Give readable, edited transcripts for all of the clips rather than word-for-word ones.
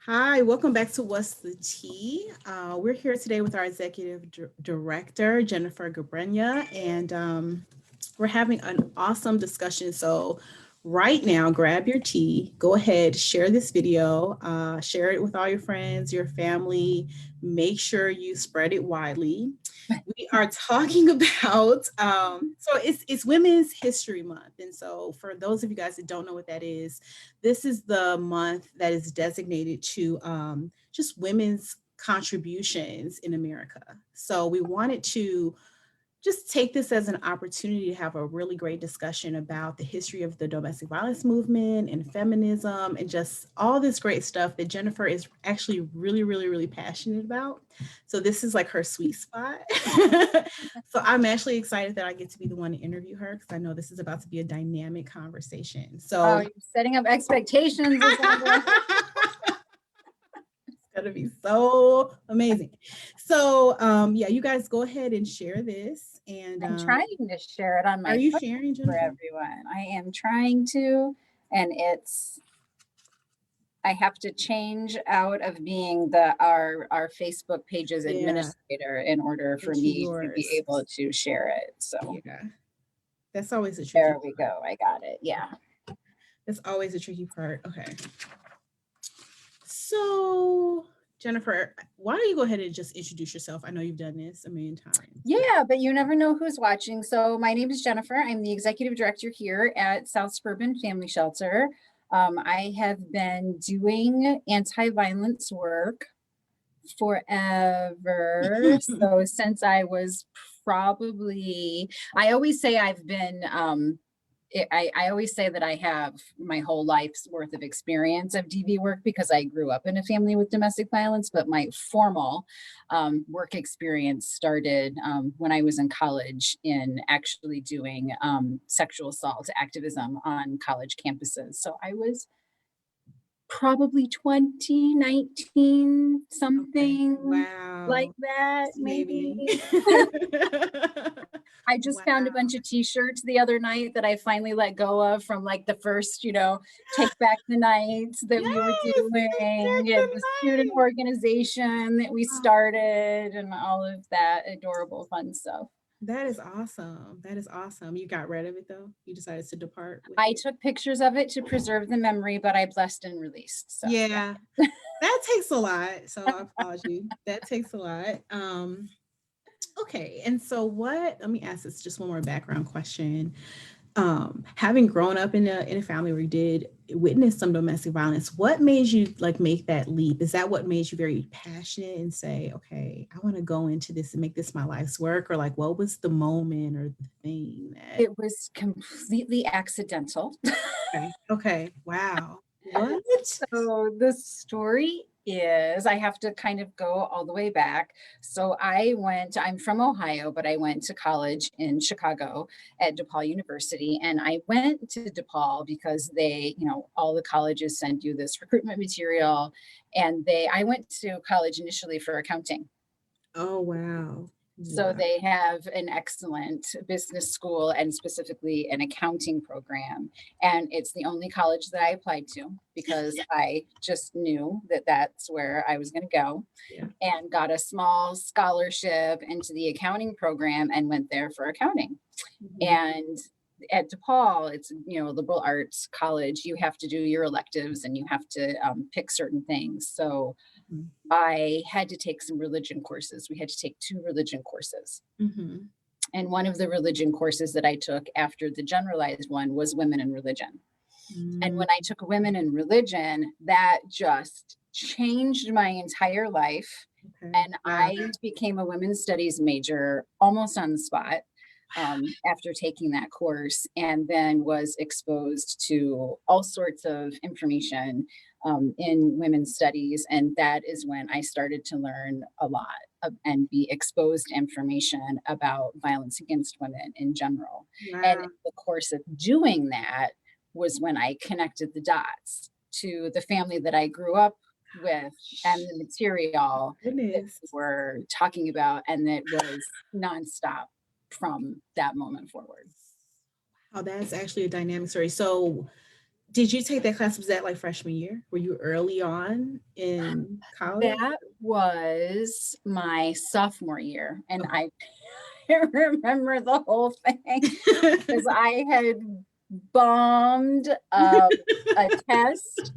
Hi, welcome back to What's the Tea? We're here today with our executive director, Jennifer Gabrenya, and we're having an awesome discussion. So, right now, grab your tea, go ahead, share this video, share it with all your friends, your family. Make sure you spread it widely. We are talking about it's Women's History Month, and so for those of you guys that don't know what that is, this is the month that is designated to just women's contributions in America. So we wanted to just take this as an opportunity to have a really great discussion about the history of the domestic violence movement and feminism and just all this great stuff that Jennifer is actually really, really, really passionate about. So this is like her sweet spot. So I'm actually excited that I get to be the one to interview her because I know this is about to be a dynamic conversation. Oh, So you're setting up expectations. it's gonna be so amazing. So yeah, you guys go ahead and share this. And I'm trying to share it on are my you phone sharing, for Jennifer? everyone. I am trying to, and I have to change out of being our Facebook page's Yeah, administrator in order for into me to be yours. able to share it. So Yeah, that's always a tricky there we part. go. I got it. Yeah. That's always a tricky part. Okay. So, Jennifer, why don't you go ahead and just introduce yourself? I know you've done this a million times. Yeah, but you never know who's watching. So my name is Jennifer. I'm the executive director here at South Suburban Family Shelter. I have been doing anti-violence work forever. So since I was probably, I always say I've been, I always say that I have my whole life's worth of experience of DV work because I grew up in a family with domestic violence, but my formal work experience started when I was in college in actually doing sexual assault activism on college campuses. So I was probably 2019, Okay. something like Wow. that, maybe. Maybe. I just found a Wow. bunch of t-shirts the other night that I finally let go of from like the first, take back the nights that we were Yes, take back doing the and the student night. organization that we Oh, started and all of that adorable fun stuff. that is awesome. That is awesome. You got rid of it though. You decided to depart with I it. took pictures of it to preserve the memory, but I blessed and released. So yeah. Yeah, that takes a lot. So I applaud you. That takes a lot. Okay. And so let me ask this just one more background question. Having grown up in a family where you did witness some domestic violence, what made you like make that leap? Is that what made you very passionate and say, okay, I want to go into this and make this my life's work? Or like what was the moment or the thing that It was completely accidental. okay, okay, wow. What? So the story is I have to kind of go all the way back. So I'm from Ohio, but I went to college in Chicago at DePaul University. And I went to DePaul because all the colleges send you this recruitment material. And I went to college initially for accounting. Oh wow. So Wow. they have an excellent business school and specifically an accounting program. And it's the only college that I applied to because I just knew that that's where I was going to go Yeah. and got a small scholarship into the accounting program and went there for accounting. Mhm. And at DePaul, it's liberal arts college. You have to do your electives and you have to pick certain things. So Mhm. I had to take some religion courses. We had to take 2 religion courses. Mhm. And one of the religion courses that I took after the generalized one was women in religion. And Mm, when I took women in religion, that just changed my entire life. okay. And Yeah. I became a women's studies major almost on the spot after taking that course, and then was exposed to all sorts of information in women's studies. And that is when I started to learn a lot and be exposed to information about violence against women in general. And in Wow. the course of doing that was when I connected the dots to the family that I grew up with and the material that Goodness. we were talking about, and that was nonstop from that moment forward. Oh, that's actually a dynamic story. So Did you take that class? Was that like freshman year? Were you early on in college? That was my sophomore year, and Okay. I remember the whole thing because I had bombed a test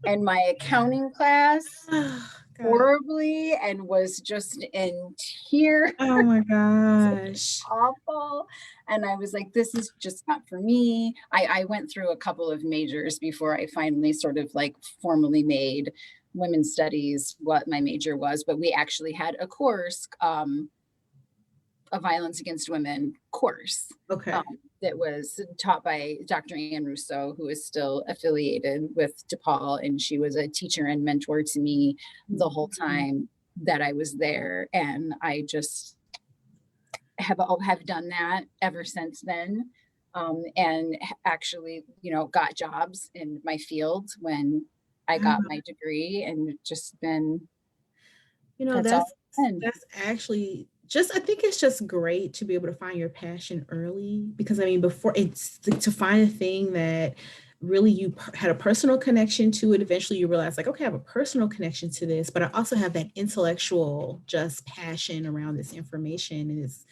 in my accounting class Oh, God. horribly and was just in tears. Oh my It was gosh. awful. And I was like, this is just not for me. I went through a couple of majors before I finally sort of like formally made women's studies what my major was, but we actually had a course, a violence against women course, um, Okay. that was taught by Dr. Ann Russo, who is still affiliated with DePaul. And she was a teacher and mentor to me the whole Mhm. time that I was there. And I just have done that ever since then. And actually, got jobs in my field when I got Wow. my degree, and just been You know, that's all it's been. that's actually just I think it's just great to be able to find your passion early because I mean before it's to find a thing that really you had a personal connection to it. Eventually you realize like, okay, I have a personal connection to this, but I also have that intellectual just passion around this information and this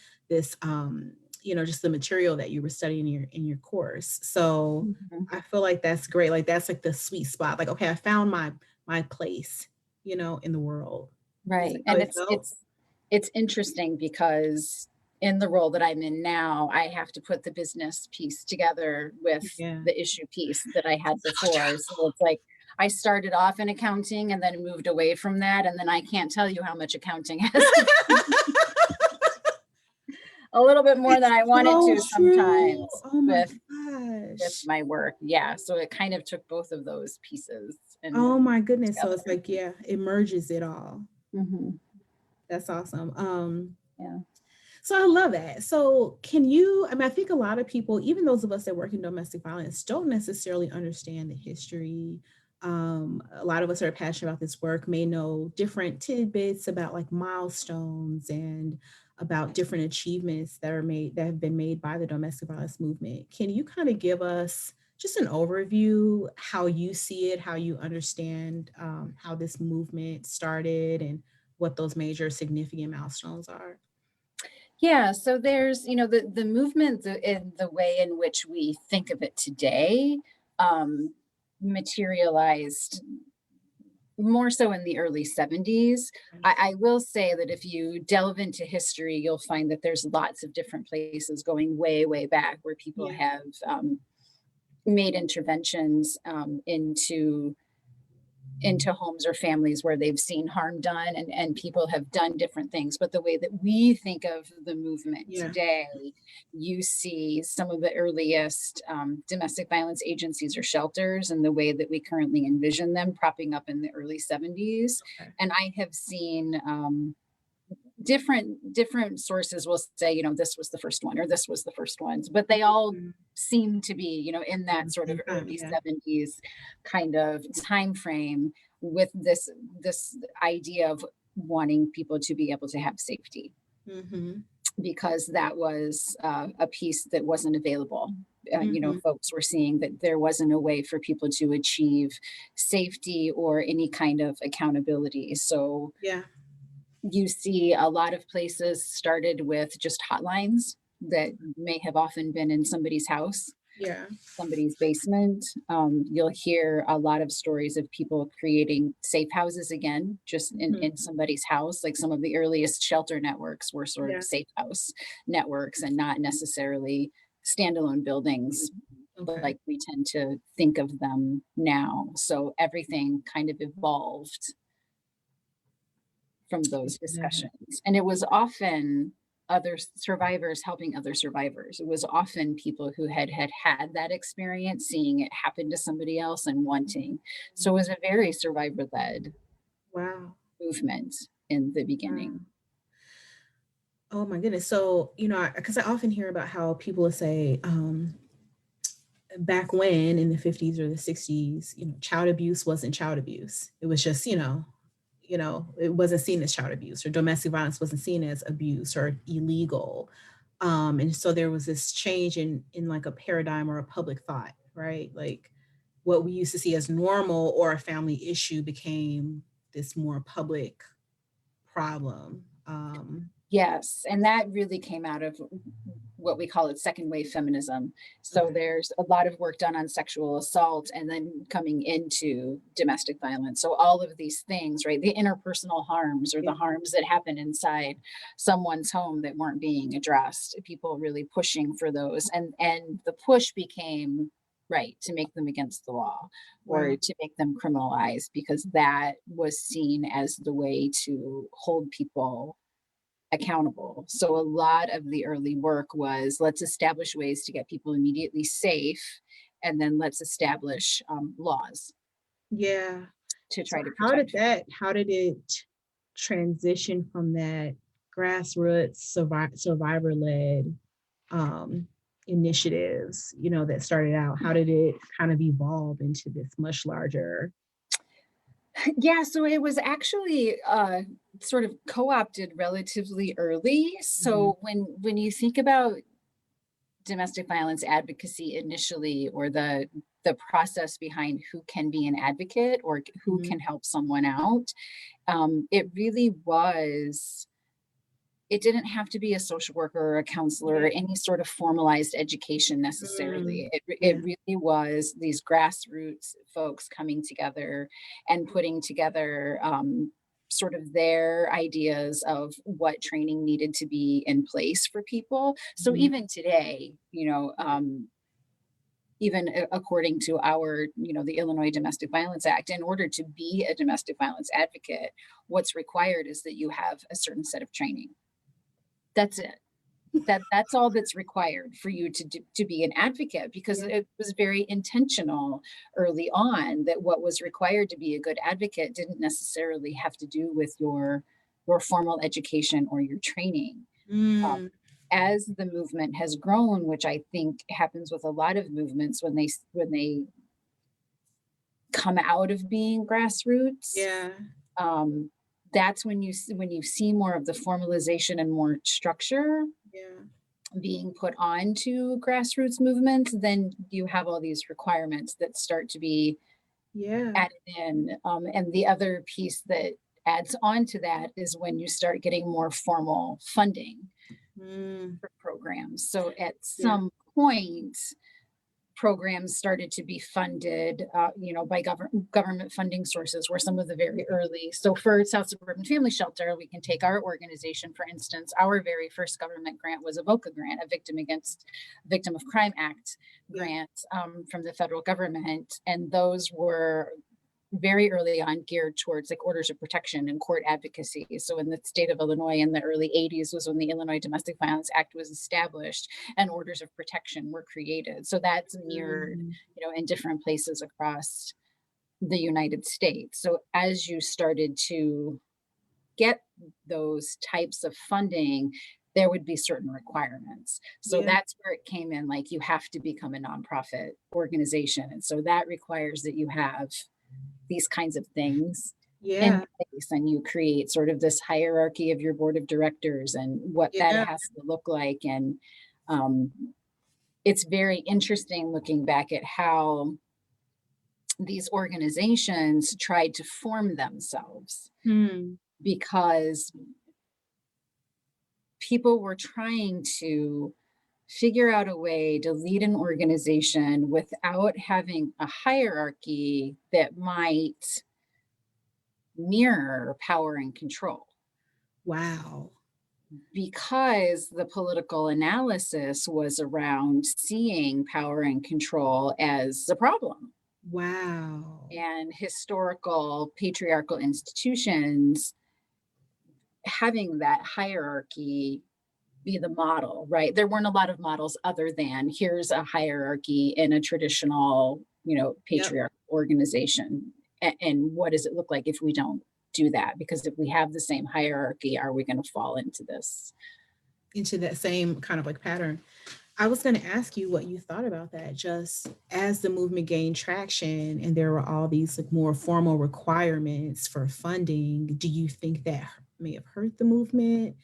just the material that you were studying in your course. So Mhm. I feel like that's great. Like that's like the sweet spot. Like, okay, I found my place, in the world. Is that Right. how And it it's felt? it's it's interesting because in the role that I'm in now, I have to put the business piece together with Yeah. the issue piece that I had So before. So it's like I started off in accounting and then moved away from that. And then I can't tell you how much accounting has a little bit more It's than I wanted so to true. sometimes Oh my with gosh. my work. Yeah. So it kind of took both of those pieces and Oh my goodness. So it's together. like, yeah, it merges it all. Hmm. That's awesome. Yeah. So I love that. So can you, I mean, I think a lot of people, even those of us that work in domestic violence, don't necessarily understand the history. A lot of us are passionate about this work, may know different tidbits about like milestones and about different achievements that have been made by the domestic violence movement. Can you kind of give us just an overview, how you see it, how you understand how this movement started and what those major significant milestones are? Yeah, so there's, the movement in the way in which we think of it today, um, materialized more so in the early 70s. I will say that if you delve into history, you'll find that there's lots of different places going way, way back where people Yeah. have made interventions into homes or families where they've seen harm done, and people have done different things. But the way that we think of the movement Yeah. today, you see some of the earliest domestic violence agencies or shelters and the way that we currently envision them propping up in the early 70s. Okay. And I have seen different sources will say, this was the first one or this was the first ones, but they all Mhm. seem to be, in Around that the sort of same time, early yeah. 70s kind of time frame, with this idea of wanting people to be able to have safety, Mhm. because that was a piece that wasn't available. Mhm. Folks were seeing that there wasn't a way for people to achieve safety or any kind of accountability. So Yeah. you see a lot of places started with just hotlines that may have often been in somebody's house, Yeah. somebody's basement. You'll hear a lot of stories of people creating safe houses again, just Mhm. in somebody's house. Like some of the earliest shelter networks were sort of Yeah. safe house networks and not necessarily standalone buildings Okay. like we tend to think of them now. So everything kind of evolved from those Into that. discussions. And it was often other survivors helping other survivors. It was often people who had that experience, seeing it happen to somebody else and wanting. So it was a very survivor led Wow. movement in the Wow. beginning. Oh my goodness. So, because I often hear about how people will say, back when in the 50s or the 60s, child abuse wasn't child abuse. It was just, it wasn't seen as child abuse or domestic violence wasn't seen as abuse or illegal. And so there was this change in like a paradigm or a public thought, right? Like what we used to see as normal or a family issue became this more public problem. Yes, and that really came out of what we call it second wave feminism. So Okay. there's a lot of work done on sexual assault and then coming into domestic violence. So all of these things, right? The interpersonal harms or Yeah. the harms that happen inside someone's home that weren't being addressed. People really pushing for those. And the push became right to make them against the law or Wow. to make them criminalized because that was seen as the way to hold people accountable. So a lot of the early work was let's establish ways to get people immediately safe, and then let's establish laws Yeah. to So try to protect people. how did it transition from that grassroots survivor led um, initiatives, that started out? How did it kind of evolve into this much larger? Yeah, so it was actually sort of co-opted relatively early. Mhm. So when you think about domestic violence advocacy initially, or the process behind who can be an advocate or who Mhm. can help someone out, it really was it didn't have to be a social worker or a counselor or Yeah. any sort of formalized education Mm. necessarily. It Yeah. really was these grassroots folks coming together and putting together sort of their ideas of what training needed to be in place for people. So Mhm. even today, even according to our, the Illinois Domestic Violence Act, in order to be a domestic violence advocate, what's required is that you have a certain set of training. That's it. That's all that's required for you to be an advocate, because Yeah. it was very intentional early on that what was required to be a good advocate didn't necessarily have to do with your formal education or your training. Um, Mm. as the movement has grown, which I think happens with a lot of movements when they come out of being grassroots, Yeah. um, that's when you see more of the formalization and more structure Yeah. being put onto grassroots movements, then you have all these requirements that start to be Yeah. added in. And the other piece that adds on to that is when you start getting more formal funding Mm. for programs. So at Yeah. some point, programs started to be funded, by government funding sources were some of the very early. So for South Suburban Family Shelter, we can take our organization, for instance. Our very first government grant was a VOCA grant, a Victim of Crime Act Yeah. grant from the federal government. And those were very early on geared towards like orders of protection and court advocacy. So in the state of Illinois in the early 80s was when the Illinois Domestic Violence Act was established and orders of protection were created. So that's mirrored, Mm. in different places across the United States. So as you started to get those types of funding, there would be certain requirements. So Yeah. that's where it came in, like you have to become a nonprofit organization. And so that requires that you have these kinds of things in Yeah. place, and you create sort of this hierarchy of your board of directors and what that Yeah. has to look like. And um, it's very interesting looking back at how these organizations tried to form themselves, Hmm. because people were trying to figure out a way to lead an organization without having a hierarchy that might mirror power and control, Wow. because the political analysis was around seeing power and control as a problem. Wow. And historical patriarchal institutions having that hierarchy be the model, right? There weren't a lot of models other than here's a hierarchy in a traditional, Yep. patriarchal organization. And what does it look like if we don't do that? Because if we have the same hierarchy, are we going to fall into this? Into that same kind of like pattern. I was going to ask you what you thought about that. Just as the movement gained traction and there were all these like more formal requirements for funding, do you think that may have hurt the movement?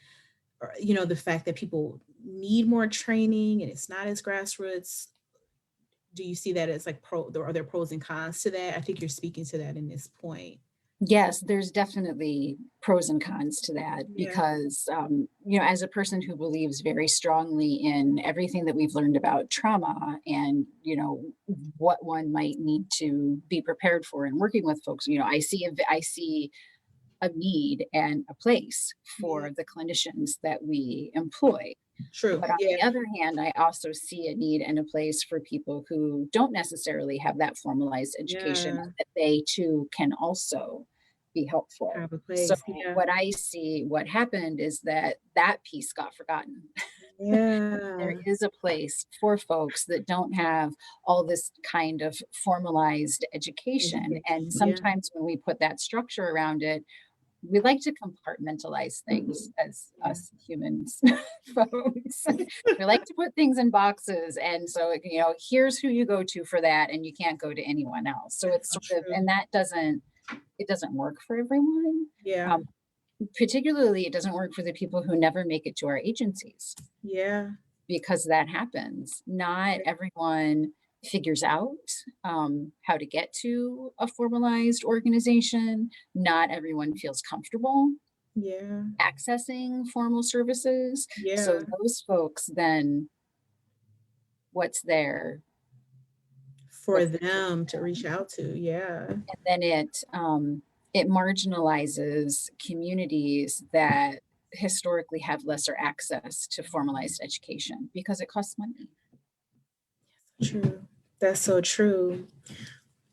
Or, the fact that people need more training and it's not as grassroots. do you see that as like are there pros and cons to that? I think you're speaking to that in this point. Yes, there's definitely pros and cons to that Yeah. because, as a person who believes very strongly in everything that we've learned about trauma and, what one might need to be prepared for in working with folks, I see a need and a place Yeah. for the clinicians that we employ. True. But on Yeah. the other hand, I also see a need and a place for people who don't necessarily have that formalized education, Yeah. that they too can also be helpful. Have a So place. Yeah. what I see, what happened is that that piece got forgotten. There Yeah. is a place for folks that don't have all this kind of formalized education. And Education. Yeah. sometimes when we put that structure around it, we like to compartmentalize things as Yeah. us humans, folks. We like to put things in boxes. And so, here's who you go to for that, and you can't go to anyone else. So That's it's so sort of, true. and it doesn't work for everyone. Yeah. Um, Particularly, it doesn't work for the people who never make it to our agencies Yeah. because that happens. Not everyone figures out how to get to a formalized organization. Not everyone feels comfortable Yeah. accessing formal services. So Yeah. those folks, then what's there? For What's there them for to reach them? out to. Yeah. And then it marginalizes communities that historically have lesser access to formalized education because it costs money. True. That's so true.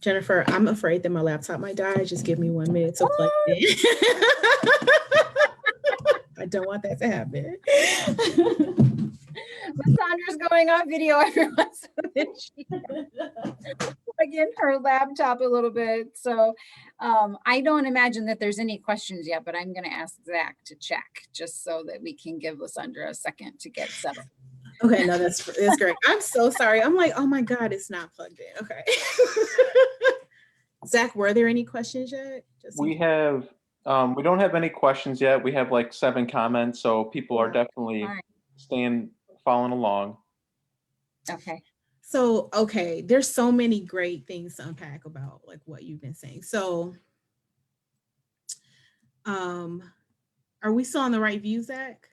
Jennifer, I'm afraid that my laptop might die. Just give me 1 minute to plug it in. I don't want that to happen. LaSandra's going off video, everyone, so that she plug in her laptop a little bit. So I don't imagine that there's any questions yet, but I'm going to ask Zach to check just so that we can give LaSandra a second to get settled. Okay, no, that's great. I'm so sorry. I'm like, oh my God, it's not plugged in. Okay. Zach, were there any questions yet? We don't have any questions yet. We have like 7 comments, so people are definitely All right. following along. Okay. So, okay, there's so many great things to unpack about like what you've been saying. So, are we still on the right view, Zach?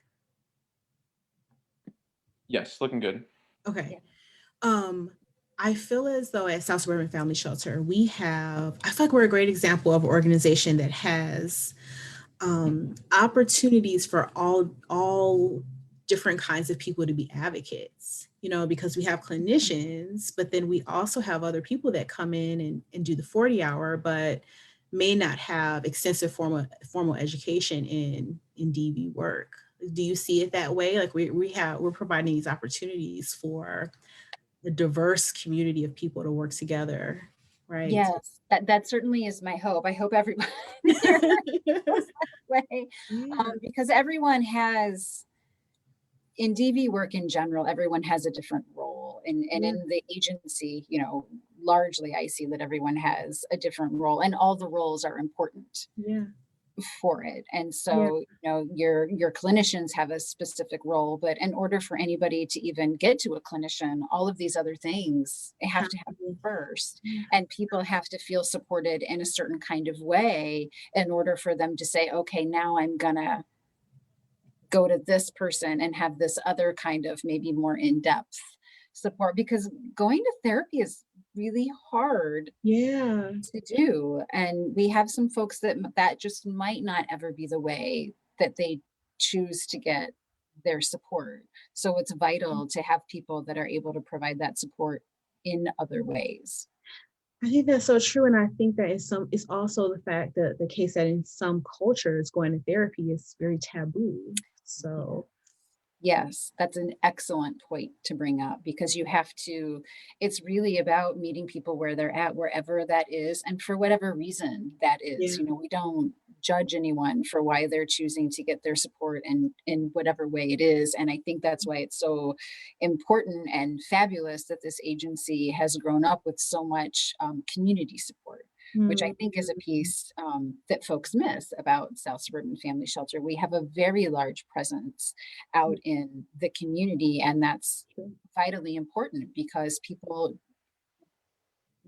Yes, looking good. Okay. I feel as though at South Suburban Family Shelter, I feel like we're a great example of an organization that has opportunities for all different kinds of people to be advocates, because we have clinicians, but then we also have other people that come in and do the 40-hour, but may not have extensive formal education in DV work. Do you see it that way? Like we're providing these opportunities for a diverse community of people to work together, right? Yes, that certainly is my hope. I hope everyone here feels that way, Yeah. because everyone has, in DV work in general, everyone has a different role. And Yeah. in the agency, largely I see that everyone has a different role and all the roles are important Yeah. for it. And Yeah. so, your clinicians have a specific role, but in order for anybody to even get to a clinician, all of these other things have to happen first. Yeah. And people have to feel supported in a certain kind of way in order for them to say, okay, now I'm gonna go to this person and have this other kind of maybe more in-depth support, because going to therapy is really hard Yeah. to do. And we have some folks that just might not ever be the way that they choose to get their support. So it's vital to have people that are able to provide that support in other ways. I think that's so true. And I think that it's also the fact that the case that in some cultures going to therapy is very taboo. So Yes, that's an excellent point to bring up because it's really about meeting people where they're at, wherever that is, and for whatever reason that is. yeah. We don't judge anyone for why they're choosing to get their support in whatever way it is. And I think that's why it's so important and fabulous that this agency has grown up with so much community support, which I think is a piece that folks miss about South Suburban Family Shelter. We have a very large presence out in the community, and that's vitally important because people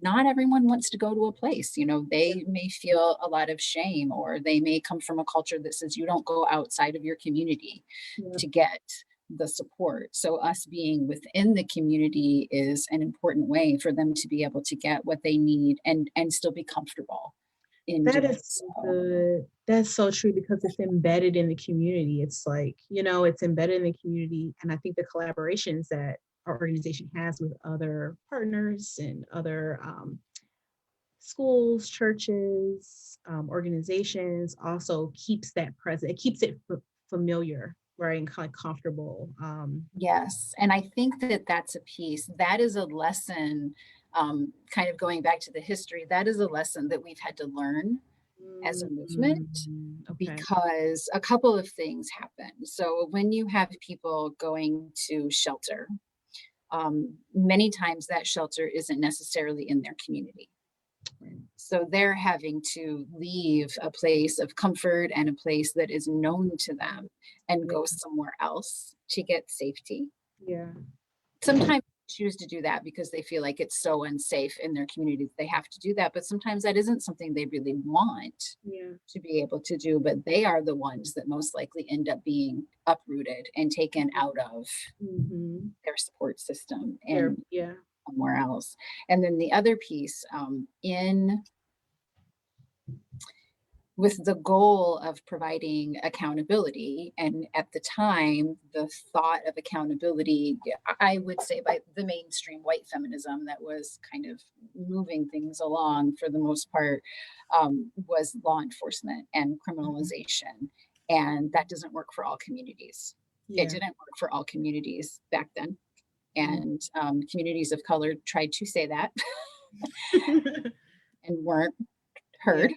not everyone wants to go to a place, they may feel a lot of shame, or they may come from a culture that says you don't go outside of your community Yeah. to get the support. So us being within the community is an important way for them to be able to get what they need and still be comfortable in That doing is so so. good. That's so true because it's embedded in the community. It's like, it's embedded in the community. And I think the collaborations that our organization has with other partners and other schools, churches, organizations also keeps that present. It keeps it familiar, right? And kind of comfortable. Yes, and I think that that's a piece. That is a lesson, kind of going back to the history, that is a lesson that we've had to learn as a movement, Okay. because a couple of things happen. So when you have people going to shelter, many times that shelter isn't necessarily in their community. So they're having to leave a place of comfort and a place that is known to them and Yeah. go somewhere else to get safety. Yeah. Sometimes they choose to do that because they feel like it's so unsafe in their community that they have to do that. But sometimes that isn't something they really want Yeah. to be able to do. But they are the ones that most likely end up being uprooted and taken out of Mm-hmm. their support system There. and Yeah. somewhere else. And then the other piece, in with the goal of providing accountability. And at the time, the thought of accountability, I would say by the mainstream white feminism that was kind of moving things along for the most part, was law enforcement and criminalization. And that doesn't work for all communities. It Yeah. didn't work for all communities back then. Mm. And communities of color tried to say that and weren't Yeah. heard.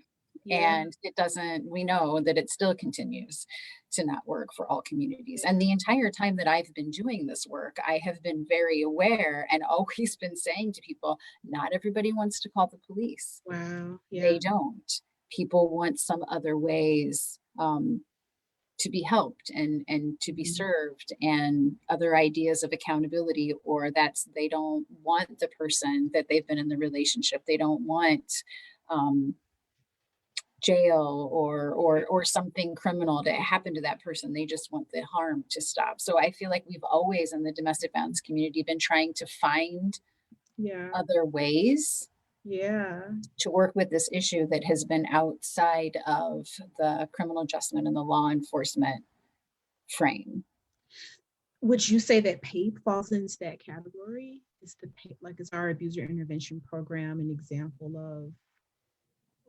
Yeah. And it doesn't, we know that it still continues to not work for all communities. Yeah. And the entire time that I've been doing this work, I have been very aware and always been saying to people, not everybody wants to call the police. Wow. Yeah. They don't. People want some other ways to be helped and to be Mhm. served, and other ideas of accountability, or that's they don't want the person that they've been in the relationship. They don't want um, jail or something criminal to happen to that person. They just want the harm to stop. So I feel like we've always in the domestic violence community been trying to find Yeah. other ways Yeah. to work with this issue that has been outside of the criminal justice and the law enforcement frame. Would you say that PAPE falls into that category? Is the PAPE, like, is our abuser intervention program an example of,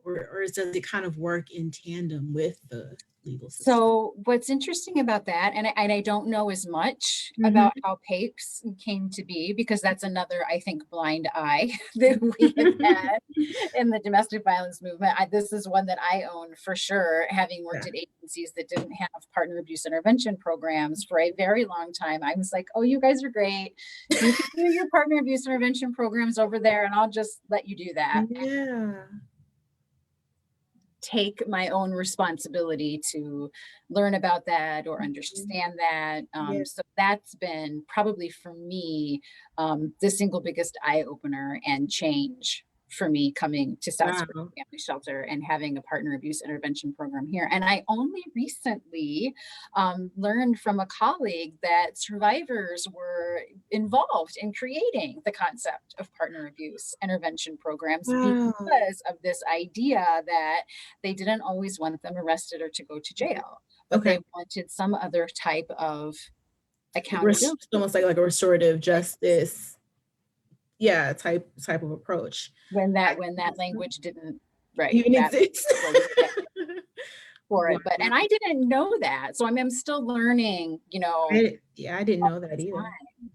or does it kind of work in tandem with the legal system? So what's interesting about that, and I don't know as much Mhm. about how PAPES came to be, because that's another, I think, blind eye that we have had in the domestic violence movement. This is one that I own for sure, having worked Yeah. at agencies that didn't have partner abuse intervention programs for a very long time. I was like, oh, you guys are great. You can do your partner abuse intervention programs over there, and I'll just let you do that. Yeah. Take my own responsibility to learn about that or Mhm. understand that. Yeah. So that's been probably for me the single biggest eye opener and change for me coming to South Spring Wow. Family Shelter and having a partner abuse intervention program here. And I only recently learned from a colleague that survivors were involved in creating the concept of partner abuse intervention programs Wow. because of this idea that they didn't always want them arrested or to go to jail, but Okay. they wanted some other type of It's accountability. almost like a restorative justice, yeah, type of approach. When that language didn't, right, Even that exist. wasn't there for Wow. it. But and I didn't know that. So I'm still learning, Yeah, I didn't all know that this either. time.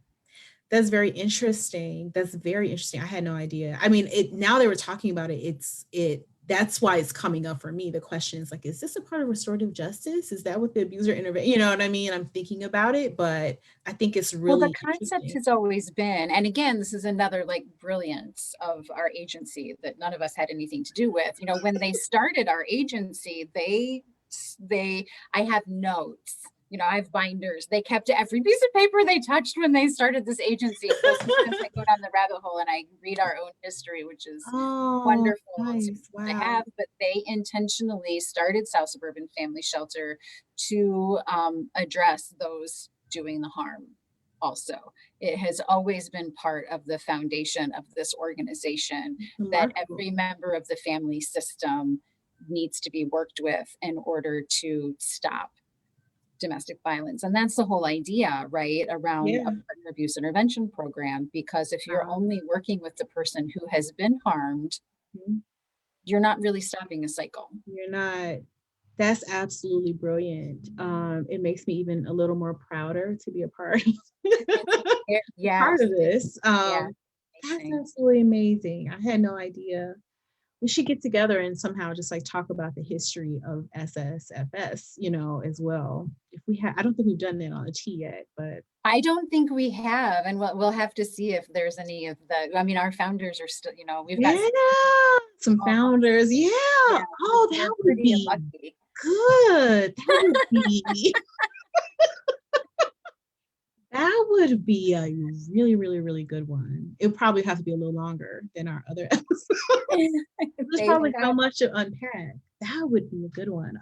That's very interesting. That's very interesting. I had no idea. I mean, now they were talking about it, that's why it's coming up for me. The question is like, is this a part of restorative justice? Is that what the abuser intervention? You know what I mean? I'm thinking about it, but I think it's Well, the really concept interesting. has always been, and again, this is another like brilliance of our agency that none of us had anything to do with. When they started our agency, they I have notes you know, I have binders. They kept every piece of paper they touched when they started this agency. So sometimes I go down the rabbit hole and I read our own history, which is Oh, wonderful nice. to Wow. have. But they intentionally started South Suburban Family Shelter to address those doing the harm. Also, it has always been part of the foundation of this organization that Remarkable. every member of the family system needs to be worked with in order to stop domestic violence. And that's the whole idea, right, around Yeah. a partner abuse intervention program. Because if you're Wow. only working with the person who has been harmed, Mhm. you're not really stopping a cycle. You're not. That's absolutely brilliant. It makes me even a little more prouder to be a part part Yes, of this. yeah, That's amazing. absolutely amazing. I had no idea. We should get together and somehow just like talk about the history of SSFS, as well. If we have, I don't think we've done that on a T yet, but I don't think we have, and we'll have to see if there's any of the. I mean, our founders are still, you know, we've got yeah, some some, founders. Yeah. yeah, Oh, we're that would pretty be lucky. good. That would be a really, really, really good one. It would probably have to be a little longer than our other episodes. There's They've probably so got much to unpack. That would be a good one.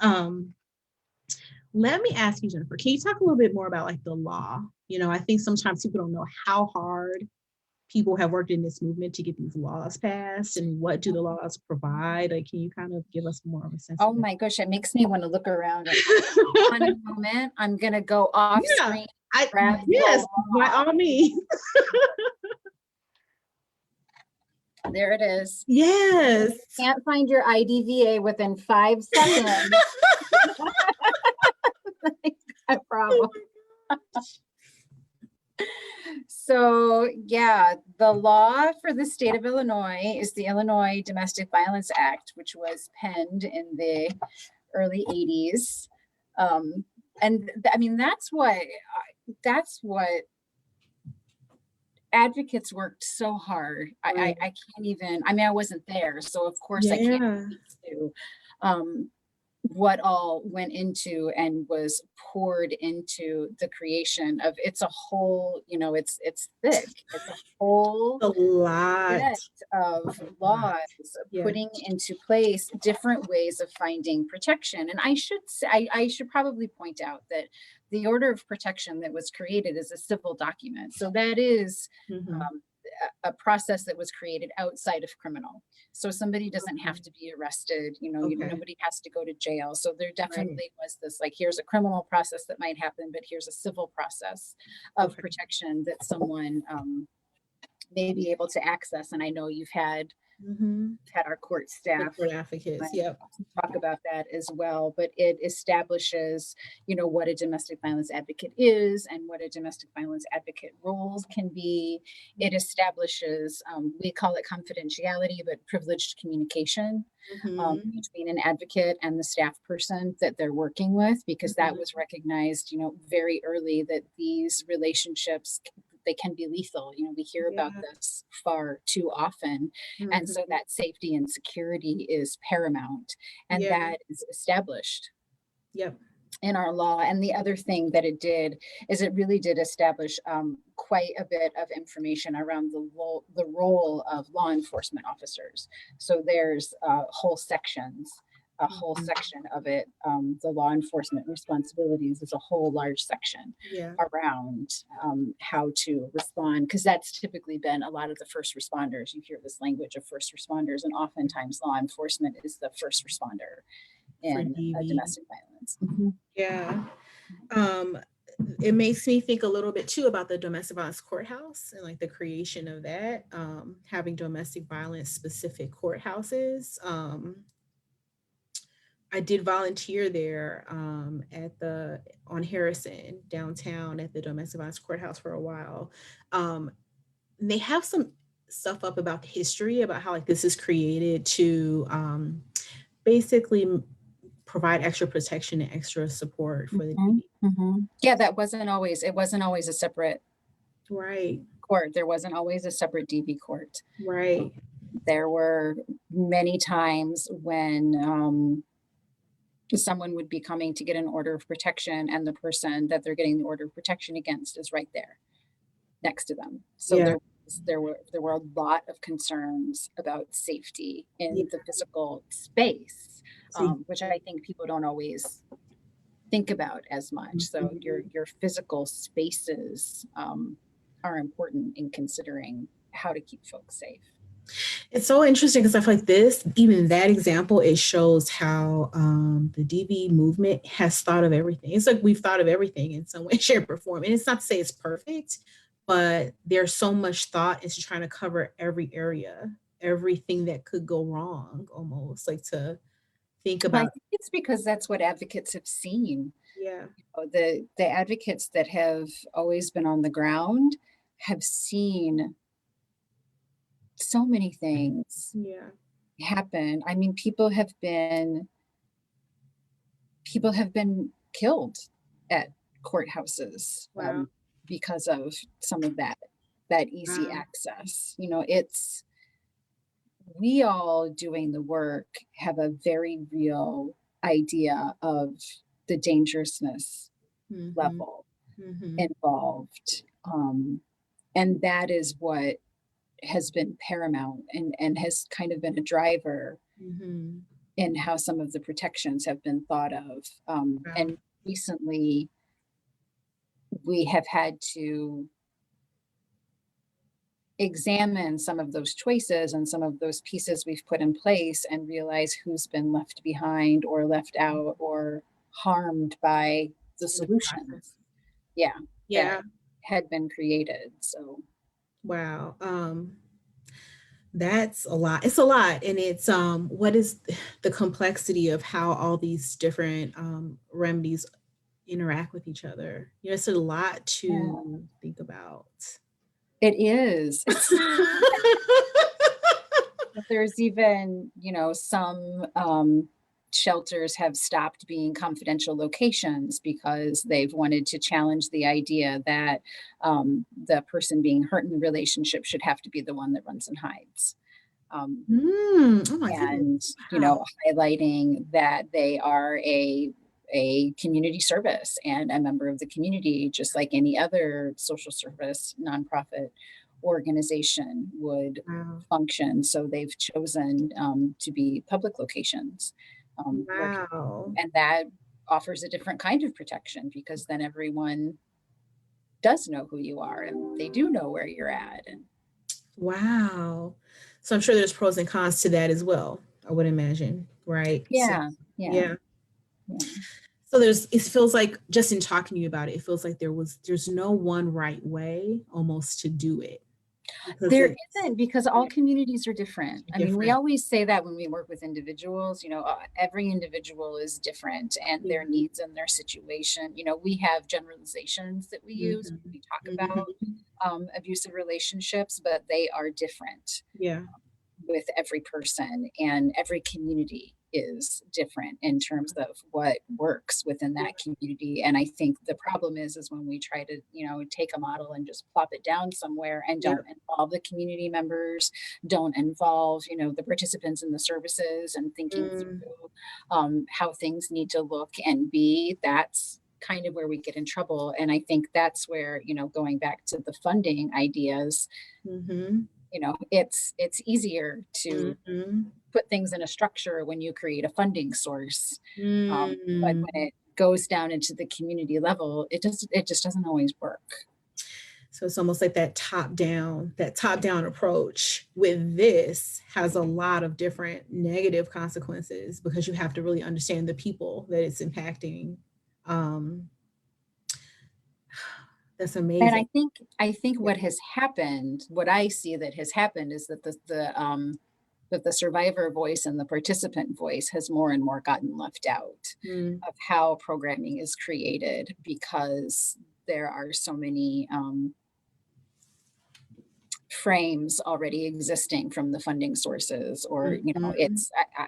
Let me ask you, Jennifer, can you talk a little bit more about like the law? I think sometimes people don't know how hard people have worked in this movement to get these laws passed and what do the laws provide? Like, can you kind of give us more of a sense Oh of it? my gosh, it makes me want to look around. On a moment, I'm gonna go off Yeah, screen, grab the yes, by law. all means. There it is. Yes. Can't find your IDVA within 5 seconds. A problem. So yeah, the law for the state of Illinois is the Illinois Domestic Violence Act, which was penned in the early 80s. I mean, that's what advocates worked so hard. Right. I can't even, I mean, I wasn't there, so of course I can't Yeah. speak to what all went into and was poured into the creation of. It's a whole, you know, it's thick. It's a whole A lot. set of laws Yeah. putting into place different ways of finding protection. And I should say, I should probably point out that the order of protection that was created is a civil document. So that is Mhm. a process that was created outside of criminal. So somebody doesn't have Okay. to be arrested, you know, Okay. nobody has to go to jail. So there Right. definitely was this, like, here's a criminal process that might happen, but here's a civil process of Okay. protection that someone may be able to access. And I know you've had Mhm. our court The staff court advocates. Yep. talk about that as well, but it establishes, you know, what a domestic violence advocate is and what a domestic violence advocate roles can be. It establishes, we call it confidentiality, but privileged communication Mhm. between an advocate and the staff person that they're working with, because that Mhm. was recognized, you know, very early, that these relationships, they can be lethal. You know, we hear about Yeah. this far too often. And so Mhm. that safety and security is paramount, and Yeah. that is established Yep. in our law. And the other thing that it did is it really did establish quite a bit of information around the role of law enforcement officers. So there's a whole Mhm. section of it. The law enforcement responsibilities is a whole large section Yeah. around how to respond, because that's typically been a lot of the first responders. You hear this language of first responders, and oftentimes law enforcement is the first responder For in DV. domestic violence. Mhm. Yeah. Um, it makes me think a little bit too about the domestic violence courthouse and like the creation of that, having domestic violence specific courthouses. I did volunteer there on Harrison downtown at the domestic violence courthouse for a while. They have some stuff up about the history about how like this is created to basically provide extra protection and extra support for the Mhm, DV. mhm. Yeah, it wasn't always a separate Right, court. There wasn't always a separate DV court. right. There were many times when someone would be coming to get an order of protection, and the person that they're getting the order of protection against is right there next to them. So Yeah. there were a lot of concerns about safety Yeah. in the physical space, So which I think people don't always think about as much. So your physical spaces are important in considering how to keep folks safe. it's so interesting because I feel like this, even that example, it shows how the DV movement has thought of everything. It's like we've thought of everything in some way, shape, or form. And it's not to say it's perfect, but there's so much thought into trying to cover every area, everything that could go wrong, almost like to think Well, I about. think it's because that's what advocates have seen. Yeah. The advocates that have always been on the ground have seen so many things Yeah. happen. I mean, people have been killed at courthouses Wow. because of some of that easy Wow. access. It's we all doing the work have a very real idea of the dangerousness Mm-hmm. level Mm-hmm. involved. And that is what has been paramount and has kind of been a driver Mm-hmm. in how some of the protections have been thought of. Wow. And recently, we have had to examine some of those choices and some of those pieces we've put in place and realize who's been left behind or left out or harmed by the In the process. solutions. Yeah, that Yeah. had been created. So Wow. That's a lot. It's a lot. And it's what is the complexity of how all these different remedies interact with each other. It's a lot yeah, to think about. it is. There's even, some shelters have stopped being confidential locations because they've wanted to challenge the idea that the person being hurt in the relationship should have to be the one that runs and hides. Um, Oh my goodness. and Wow. highlighting that they are a community service and a member of the community, just like any other social service nonprofit organization would Wow. function. So they've chosen to be public locations, where Wow. and that offers a different kind of protection because then everyone does know who you are and they do know where you're at. And Wow. So I'm sure there's pros and cons to that as well, I would imagine. Right. So yeah, yeah, yeah. yeah. So it feels like just in talking to you about it, it feels like there's no one right way almost to do it because There it's isn't, because all communities are different. I mean, we different. always say that when we work with individuals, every individual is different and Yeah. their needs and their situation. We have generalizations that we use when Mhm. we talk about Mhm. abusive relationships, but they are different Yeah. with every person, and every community is different in terms of what works within Yeah. that community. And I think the problem is when we try to take a model and just plop it down somewhere and Yep. don't involve the community members, don't involve the participants in the services and thinking Mm. through how things need to look and be. That's kind of where we get in trouble. And I think that's where going back to the funding ideas, Mhm. it's easier to Mhm. put things in a structure when you create a funding source. But when Mm. it goes down into the community level, it just doesn't always work. So it's almost like that top down approach with this has a lot of different negative consequences because you have to really understand the people that it's impacting. Um, that's And amazing. I think Yeah. what I see that has happened is that the survivor voice and the participant voice has more and more gotten left out Mm. of how programming is created because there are so many frames already existing from the funding sources, or Mhm.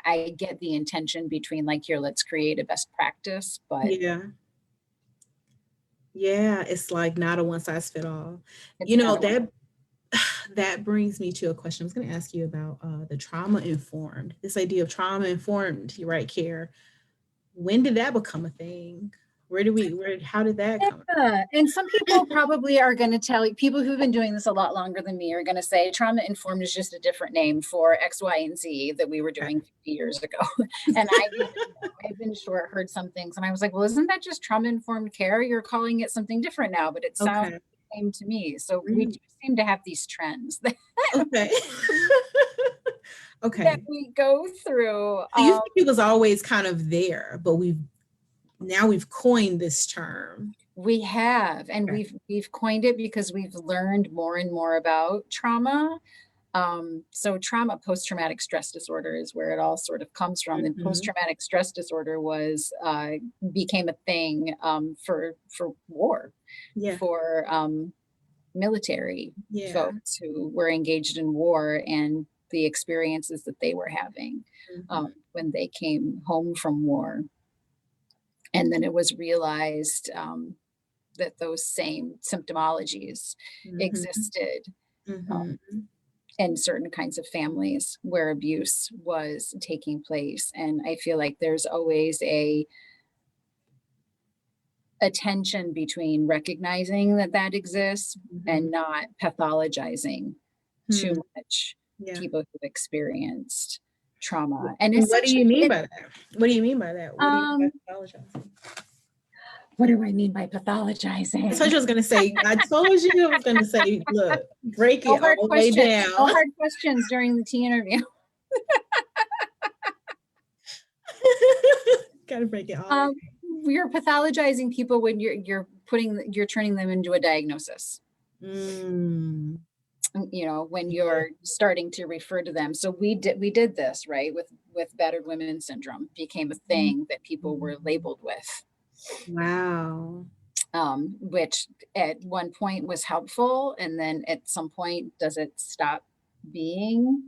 I get the intention between, like, here, let's create a best practice, but Yeah. Yeah. It's like not a one size fit all. it's not a one. That that brings me to a question I was going to ask you about the trauma informed, this idea of trauma informed, right, care. when did that become a thing? How did that come? Yeah. And some people probably are going to tell you, people who've been doing this a lot longer than me are going to say trauma informed is just a different name for X, Y, and Z that we were doing 50 years ago. And I've been heard some things and I was like, well, isn't that just trauma informed care? You're calling it something different now, but it sounds Okay. the same to me. So we do seem to have these trends that Okay. Okay. that we go through. So you think it was always kind of there, but we've coined this term. We have, and Okay. we've coined it because we've learned more and more about trauma. So trauma, post-traumatic stress disorder is where it all sort of comes from. And post-traumatic stress disorder became a thing for war, Yeah. for military folks who were engaged in war and the experiences that they were having when they came home from war. And then it was realized that those same symptomologies existed in certain kinds of families where abuse was taking place. And I feel like there's always a tension between recognizing that exists and not pathologizing too much people who've experienced trauma. And what do you mean by that? What do you mean by that? What do you mean by pathologizing? What do I mean by pathologizing? So I was going to say, I told you, I was going to say, look, break it all the way down. No hard questions during the tea interview. Got to break it all. You're pathologizing people when you're turning them into a diagnosis. You know, when you're starting to refer to them. So we did this, right? With battered women syndrome became a thing that people were labeled with. Wow. Which at one point was helpful. And then at some point, does it stop being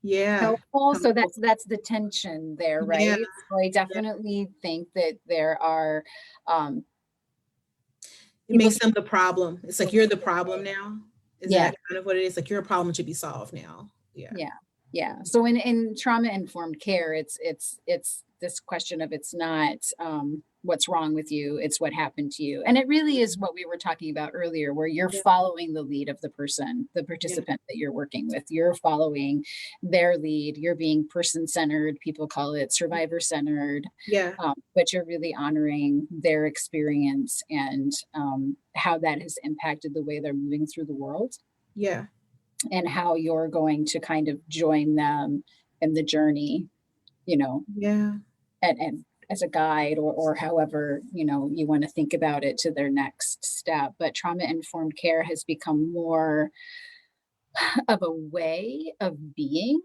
helpful? So that's the tension there, right? Yeah. So I definitely think that there are it makes them the problem. It's like you're the problem now. Is that kind of what it is? Like you're a problem to be solved now. Yeah. So in trauma informed care, it's this question of it's not what's wrong with you, it's what happened to you. And it really is what we were talking about earlier, where you're following the lead of the person, the participant that you're working with. You're following their lead. You're being person-centered. People call it survivor-centered. But you're really honoring their experience and how that has impacted the way they're moving through the world. And how you're going to kind of join them in the journey, you know, and as a guide or however, you know, you want to think about it to their next step. But trauma-informed care has become more of a way of being,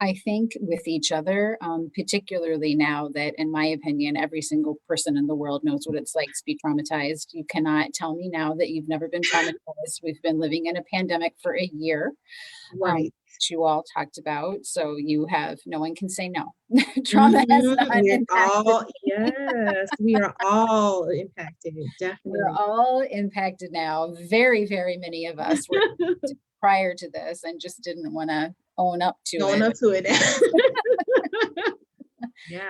I think, with each other, particularly now that, in my opinion, every single person in the world knows what it's like to be traumatized. You cannot tell me now that you've never been traumatized. We've been living in a pandemic for a year, which you all talked about. So no one can say no. Trauma has not impacted. Yes, we are all impacted. Definitely. We're all impacted now. Very, very many of us were prior to this and just didn't want to own up to it.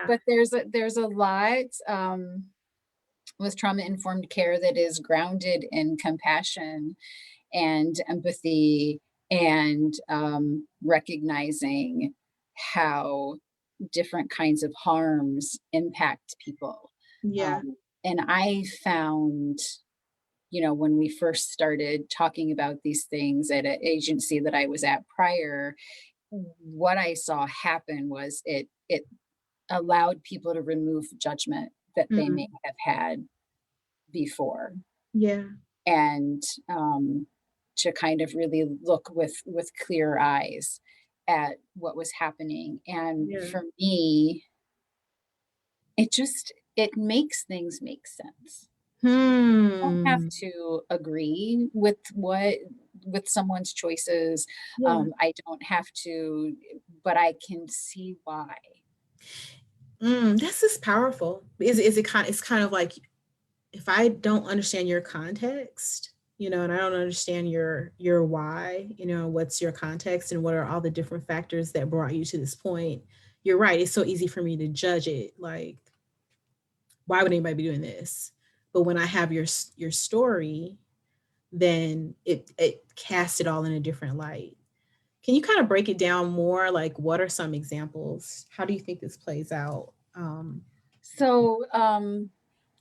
But there's a lot with trauma-informed care that is grounded in compassion and empathy and recognizing how different kinds of harms impact people. And I found, you know, when we first started talking about these things at an agency that I was at prior, what I saw happen was it allowed people to remove judgment that they may have had before. And to kind of really look with clear eyes at what was happening. And for me, it makes things make sense. I don't have to agree with someone's choices. I don't have to, but I can see why. This is powerful. It's kind of like, if I don't understand your context, you know, and I don't understand your why, you know, what's your context and what are all the different factors that brought you to this point, you're right. It's so easy for me to judge it. Like, why would anybody be doing this? But when I have your story, then it casts it all in a different light. Can you kind of break it down more? Like, what are some examples? How do you think this plays out? So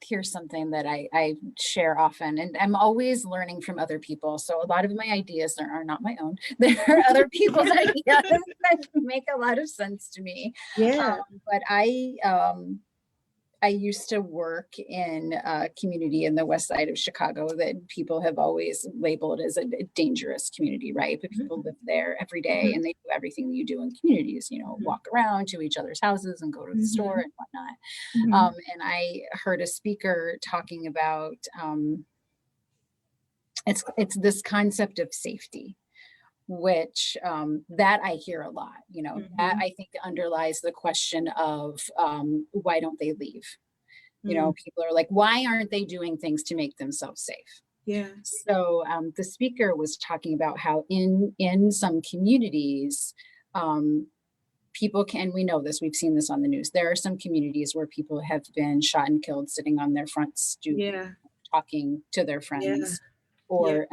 here's something that I share often, and I'm always learning from other people. So a lot of my ideas are not my own. They're other people's ideas that make a lot of sense to me. Yeah. But I used to work in a community in the west side of Chicago that people have always labeled as a dangerous community, right? But people live there every day and they do everything that you do in communities, walk around to each other's houses and go to the store and whatnot. And I heard a speaker talking about it's this concept of safety, which that I hear a lot, that I think underlies the question of why don't they leave? People are like, why aren't they doing things to make themselves safe? Yeah. So the speaker was talking about how in some communities, people can, we know this, we've seen this on the news. There are some communities where people have been shot and killed sitting on their front stoop, talking to their friends or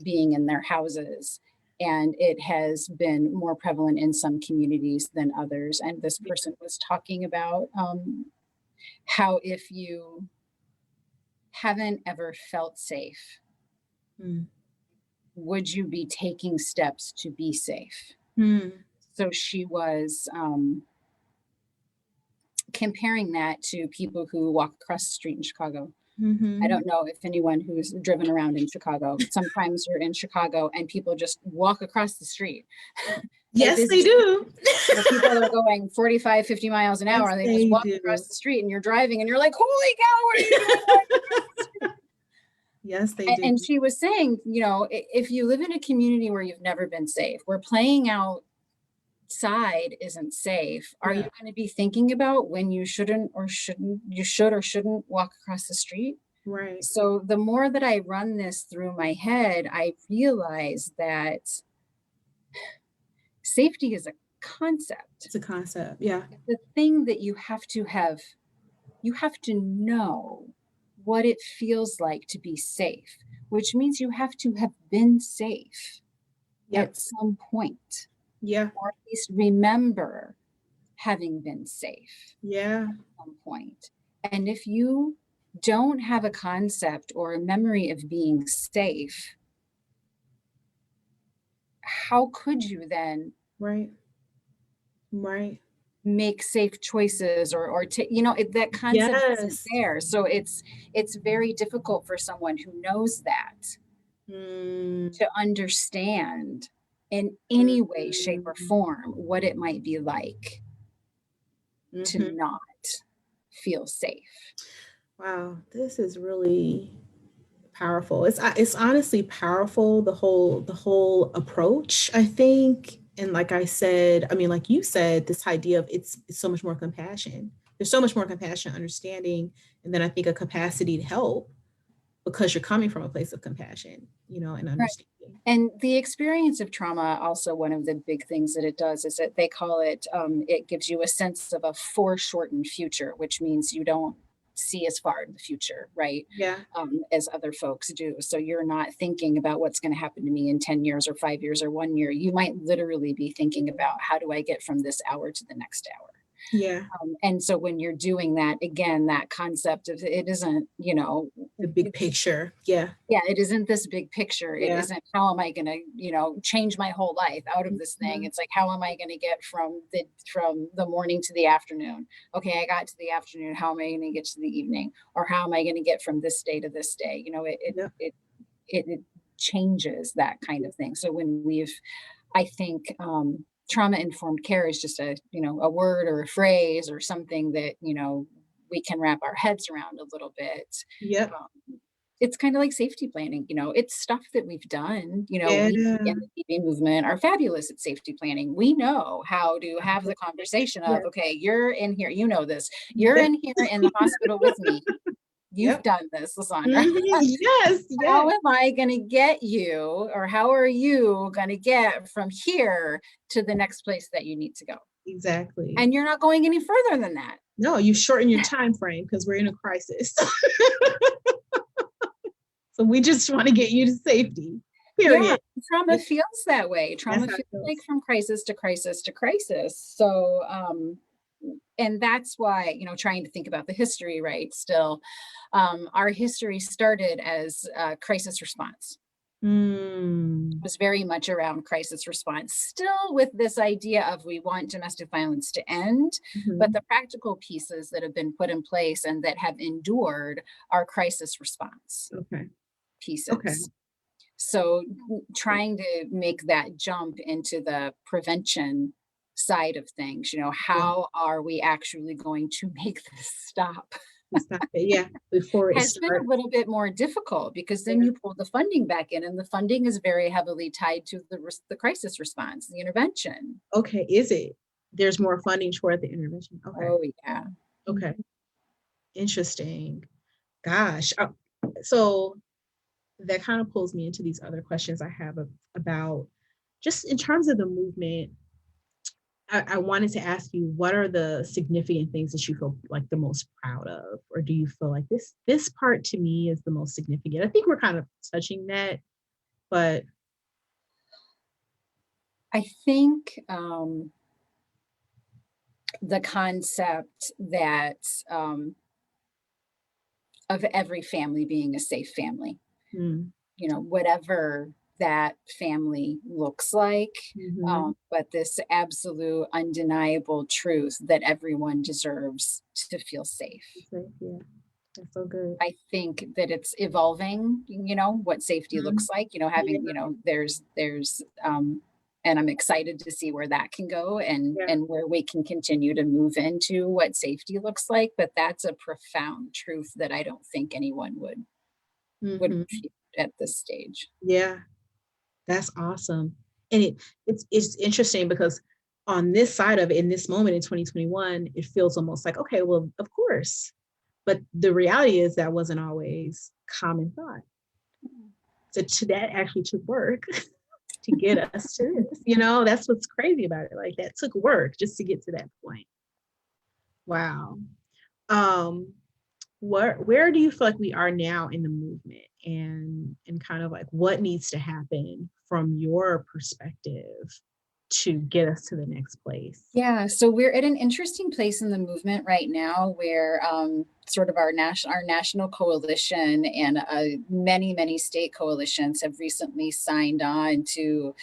being in their houses. And it has been more prevalent in some communities than others. And this person was talking about how if you haven't ever felt safe, would you be taking steps to be safe? So she was comparing that to people who walk across the street in Chicago. I don't know if anyone who's driven around in Chicago, sometimes you're in Chicago and people just walk across the street. Yes, they do. People are going 45, 50 miles an hour. They just walk across the street and you're driving and you're like, holy cow, what are you doing? Yes, they do. And she was saying, if you live in a community where you've never been safe, where playing outside isn't safe, are you going to be thinking about when you should or shouldn't walk across the street? Right. So the more that I run this through my head, I realize that safety is a concept. It's a concept. Yeah. The thing that you have to know what it feels like to be safe, which means you have to have been safe at some point. Yeah. Or at least remember having been safe. Yeah. At some point. And if you don't have a concept or a memory of being safe, how could you then make safe choices or that concept isn't there. So it's very difficult for someone who knows that to understand in any way, shape, or form what it might be like to not feel safe. Wow, this is really powerful. It's honestly powerful, the whole approach, I think. And like I said, I mean, like you said, this idea of it's so much more compassion. There's so much more compassion, understanding, and then I think a capacity to help because you're coming from a place of compassion, and understanding. Right. And the experience of trauma, also one of the big things that it does is that they call it, it gives you a sense of a foreshortened future, which means you don't see as far in the future, right? Yeah. As other folks do. So you're not thinking about what's going to happen to me in 10 years or 5 years or 1 year. You might literally be thinking about how do I get from this hour to the next hour? Yeah. And so when you're doing that, again, that concept of it isn't, the big picture. Yeah. Yeah. It isn't this big picture. It isn't how am I going to, change my whole life out of this thing? It's like, how am I going to get from the morning to the afternoon? Okay. I got to the afternoon. How am I going to get to the evening? Or how am I going to get from this day to this day? It changes that kind of thing. So when I think, trauma-informed care is just a word or a phrase or something that, we can wrap our heads around a little bit. Yep. It's kind of like safety planning, it's stuff that we've done, we in the TV movement are fabulous at safety planning. We know how to have the conversation of, okay, you're in here, this, you're in here in the hospital with me. You've done this, LaSandra. Yes. How am I going to get you, or how are you going to get from here to the next place that you need to go? exactly. And you're not going any further than that. No, you shorten your time frame because we're in a crisis. So we just want to get you to safety. Period. Yeah, trauma Yeah. feels that way. Trauma That's how it feels feels. like from crisis to crisis to crisis. So, and that's why, trying to think about the history, right? Still, our history started as crisis response. Mm, Was very much around crisis response, still with this idea of we want domestic violence to end, but mhm. the practical pieces that have been put in place and that have endured are crisis response Okay. Okay. pieces. So trying to make that jump into the prevention side of things, Yeah. how are we actually going to make this stop? Stop it. Yeah. Before it Has been a starts. little bit more difficult because then Yeah. you pull the funding back in, and the funding is very heavily tied to the crisis response, the intervention. Okay. Is it? There's more funding toward the intervention. Okay. Oh yeah. Okay. Interesting. Gosh. So that kind of pulls me into these other questions I have about just in terms of the movement. I wanted to ask you, what are the significant things that you feel like the most proud of, or do you feel like this part to me is the most significant? I think we're kind of touching that, but I think the concept that of every family being a safe family, mm, whatever that family looks like, mhm, but this absolute undeniable truth that everyone deserves to feel safe. yeah, that's so good. I think that it's evolving, what safety Mhm, looks like, yeah, having, and I'm excited to see where that can go and yeah, and where we can continue to move into what safety looks like. But that's a profound truth that I don't think anyone would mhm, refute at this stage. yeah, that's awesome. And it's interesting because on this side of it, in this moment in 2021, it feels almost like, okay, well, of course. But the reality is that wasn't always common thought. So that actually took work to get us to this. That's what's crazy about it. Like that took work just to get to that point. Wow. Um, where do you feel like we are now in the movement and kind of like what needs to happen from your perspective to get us to the next place? Yeah, so we're at an interesting place in the movement right now where sort of our national coalition and many state coalitions have recently signed on to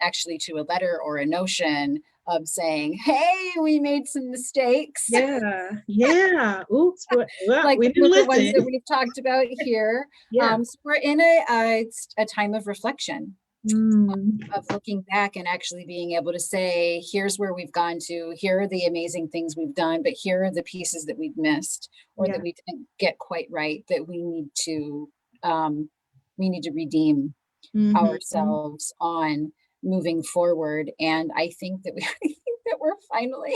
actually to a letter or a notion of saying, hey, we made some mistakes, Yeah, yeah. Oops, well, like we didn't with the ones that listen. we've talked about here. Yeah. So we're in a time of reflection, Mm, of looking back and actually being able to say, here's where we've gone to, here are the amazing things we've done, but here are the pieces that we've missed or that yeah. we didn't get quite right that um, we need to redeem Mhm. ourselves on moving forward. And I think that I think that we're finally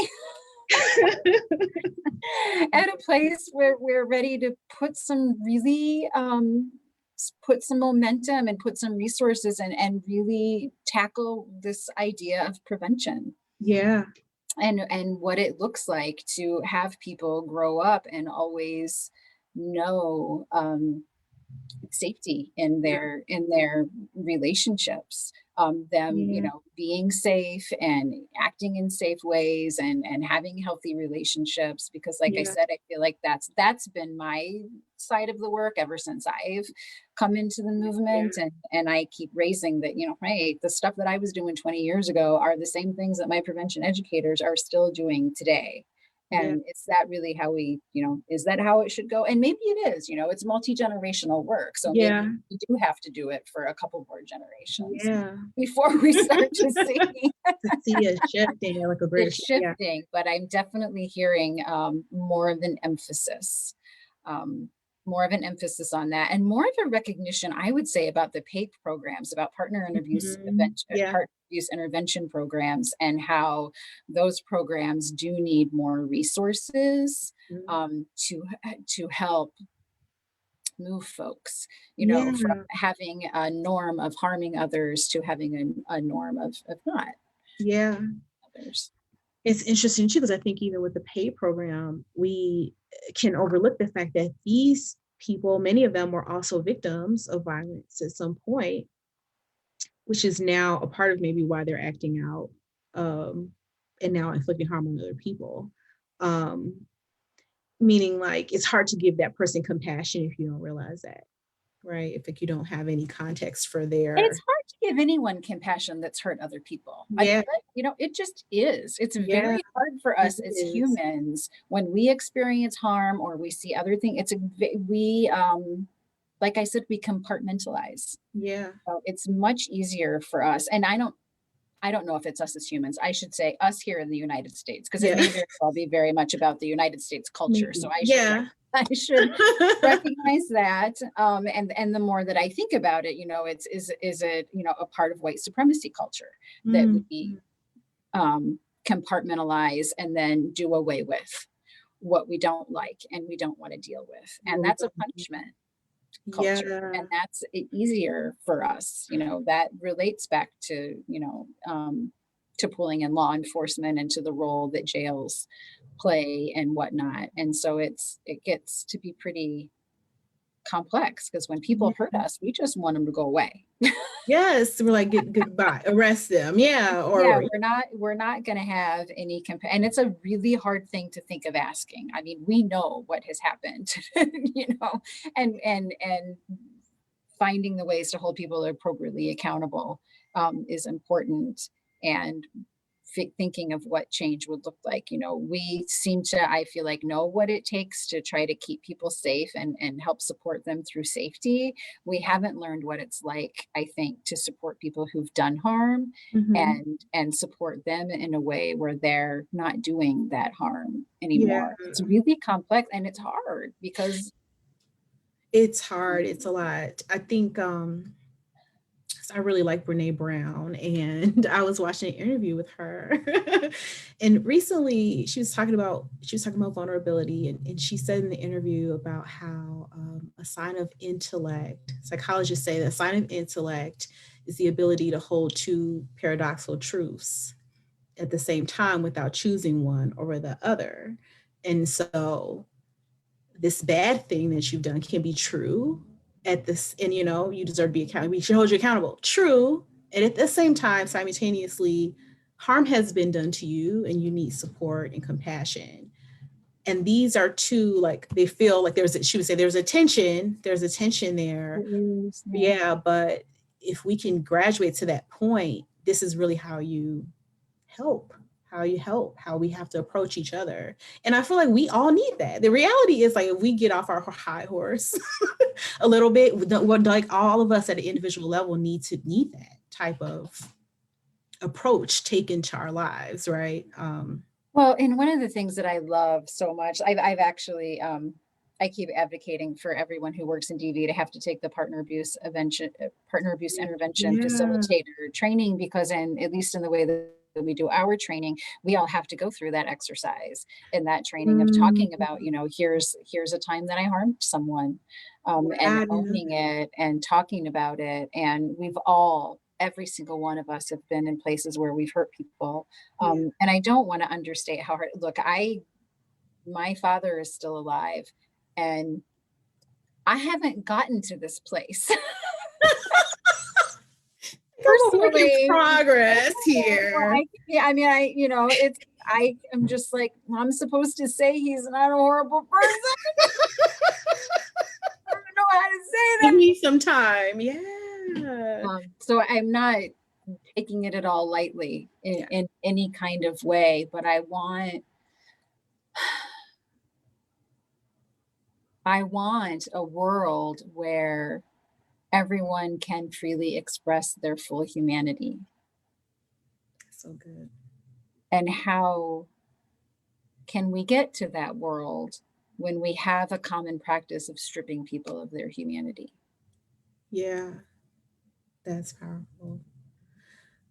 at a place where we're ready to put some really put some momentum and put some resources and really tackle this idea of prevention Yeah. and what it looks like to have people grow up and always know safety Yeah. in their relationships, them Yeah. being safe and acting in safe ways and having healthy relationships, because like I Yeah. said, I feel like that's been my side of the work ever since I've come into the Yeah. movement, and I keep raising that, hey, the stuff that I was doing 20 years ago are the same things that my prevention educators are still doing today. Yeah. And is that really how is that how it should go? And maybe it is, it's multi-generational work. So Yeah. maybe we do have to do it for a couple more generations Yeah. before we start to see To see a shift and like a greater it shift. Yeah. shifting. But I'm definitely hearing more of an emphasis, um, more of an emphasis on that, and more of a recognition, I would say, about the PAPE programs, about Yeah. partner abuse intervention programs, and how those programs do need more resources Mhm. to help move folks, Yeah. from having a norm of harming others to having a norm of not Yeah. others. It's interesting too, because I think even with the pay program, we can overlook the fact that these people, many of them were also victims of violence at some point, which is now a part of maybe why they're acting out, um, and now inflicting harm on other people. Um, Meaning like it's hard to give that person compassion if you don't realize that, right? If like you don't have any context for And it's their hard to give anyone compassion that's hurt other people. I feel yeah, like, it just is. It's yeah, very hard for it us as is. humans when we experience harm or we see other things. We, like I said, we compartmentalize. Yeah. So it's much easier for us. And I don't know if it's us as humans. I should say us here in the United States, because it Yeah. may very well be very much about the United States culture. So Maybe. Yeah. I should recognize that. And the more that I think about it, is it, a part of white supremacy culture that Mm, we mm, compartmentalize and then do away with what we don't like and we don't want to deal with. And what we that's a don't need. punishment culture. Yeah. And that's easier for us. That relates back to pulling in law enforcement and to the role that jails play and whatnot. And so it gets to be pretty complex because when people hurt Yeah. us, we just want them to go away. Yes. We're like, goodbye, arrest them. Yeah. Yeah, Or we're not going to have any and it's a really hard thing to think of asking. I mean, we know what has happened, and finding the ways to hold people appropriately accountable is important. And thinking of what change would look like. We seem to, I feel like, know what it takes to try to keep people safe and help support them through safety. We haven't learned what it's like, I think, to support people who've done harm mhm. and support them in a way where they're not doing that harm Yeah. anymore. It's really complex and it's hard because It's hard. It's a lot. I think I really like Brene Brown, and I was watching an interview with her. And recently she was talking about vulnerability, and she said in the interview about how a sign of intellect, psychologists say that a sign of intellect is the ability to hold two paradoxical truths at the same time without choosing one over the other. And so this bad thing that you've done can be true at this, and you deserve to be accountable. We should hold you accountable. True. And at the same time, simultaneously, harm has been done to you and you need support and compassion. And these are two, like, they feel like she would say there's a tension there. yeah. Yeah. But if we can graduate to that point, this is really how you help how we have to approach each other. And I feel like we all need that. The reality is, like, if we get off our high horse a little bit, what, like, all of us at an individual level need that type of approach taken to our lives, right? Well, and one of the things that I love so much, I've actually, I keep advocating for everyone who works in DV to have to take the partner abuse intervention Yeah. facilitator training, because at least in the way that we do our training, we all have to go through that exercise in that training of Mm, talking about, here's a time that I harmed someone, and wow. owning it and talking about it. And every single one of us have been in places where we've hurt people, Yeah. and I don't want to understate how hard. Look, my father is still alive, and I haven't gotten to this place I'm a work in personally. progress Well, here. yeah, I mean, I am just like, I'm supposed to say he's not a horrible person. I don't know how to say Give that. me some time. Yeah. So I'm not taking it at all lightly Yeah. in any kind of way, but I want a world where everyone can freely express their full humanity. So good. And how can we get to that world when we have a common practice of stripping people of their humanity? Yeah. That's powerful.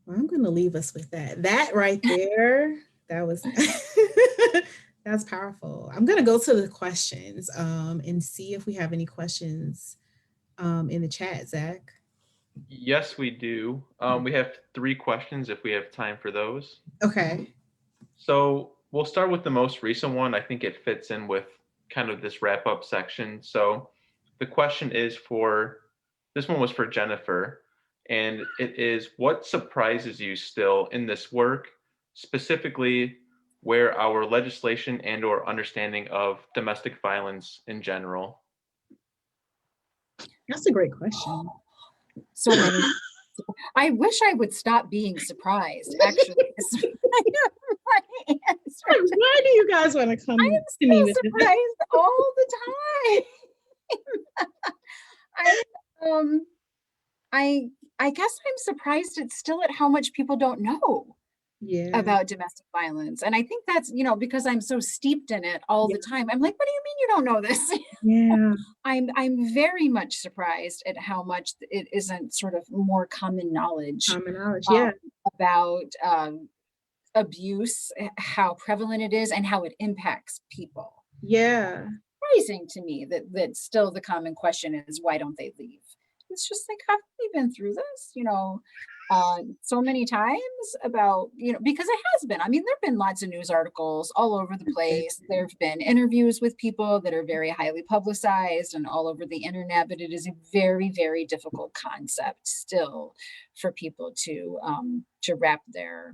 Well, I'm going to leave us with that. That right there, that was that's powerful. I'm going to go to the questions and see if we have any questions in the chat, Zach. Yes, we do. We have 3 questions if we have time for those. Okay. So we'll start with the most recent one. I think it fits in with kind of this wrap up section. So the question is for this one was for Jennifer, and it is, what surprises you still in this work, specifically where our legislation and or understanding of domestic violence in general? That's a great question. So many. I wish I would stop being surprised, actually. is my answer. Why do you guys want to come I am to me so with this? surprised all the time. I um I guess I'm surprised it's still at how much people don't know Yeah. about domestic violence. And I think that's, because I'm so steeped in it all Yeah. the time. I'm like, what do you mean you don't know this? Yeah. I'm very much surprised at how much it isn't sort of more common knowledge Common knowledge. um, Yeah. about abuse, how prevalent it is, and how it impacts people. Yeah. Surprising to me that still the common question is, why don't they leave? It's just like, haven't we been through this, so many times about, because it has been. I mean, there have been lots of news articles all over the place. There have been interviews with people that are very highly publicized and all over the internet, but it is a very, very difficult concept still for people to wrap their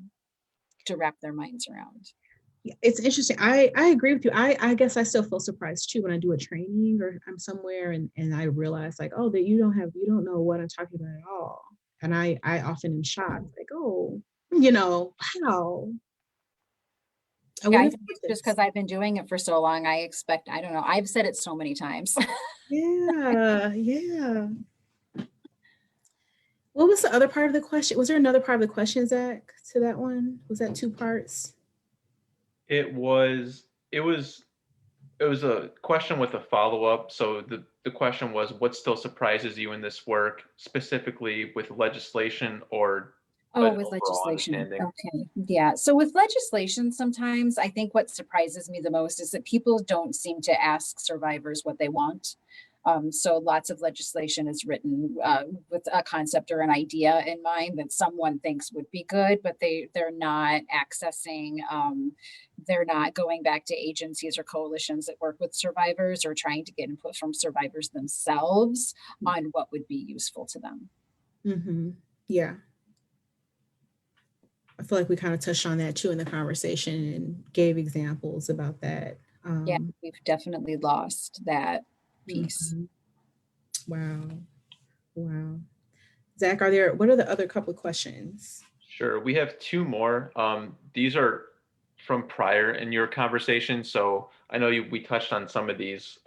minds around. Yeah, it's interesting. I agree with you. I guess I still feel surprised too when I do a training or I'm somewhere and I realize like, oh, that you don't know what I'm talking about at all. And I often am shocked, like, oh, how? I Yeah, I wouldn't think have it's thought just this. because I've been doing it for so long. I don't know, I've said it so many times. Yeah, yeah. What was the other part of the question? Was there another part of the question, Zach, to that one? Was that two parts? It was a question with a follow-up. So the question was, what still surprises you in this work, specifically with legislation or Oh, an with overall legislation. understanding? Okay. Yeah. So with legislation, sometimes I think what surprises me the most is that people don't seem to ask survivors what they want. So lots of legislation is written with a concept or an idea in mind that someone thinks would be good, but they're not accessing, they're not going back to agencies or coalitions that work with survivors or trying to get input from survivors themselves on what would be useful to them. Mm-hmm. Yeah. I feel like we kind of touched on that too in the conversation and gave examples about that. Yeah, we've definitely lost that piece. Mhm. Wow. Wow. Zach, what are the other couple of questions? Sure. We have two more. These are from prior in your conversation. So I know we touched on some of these.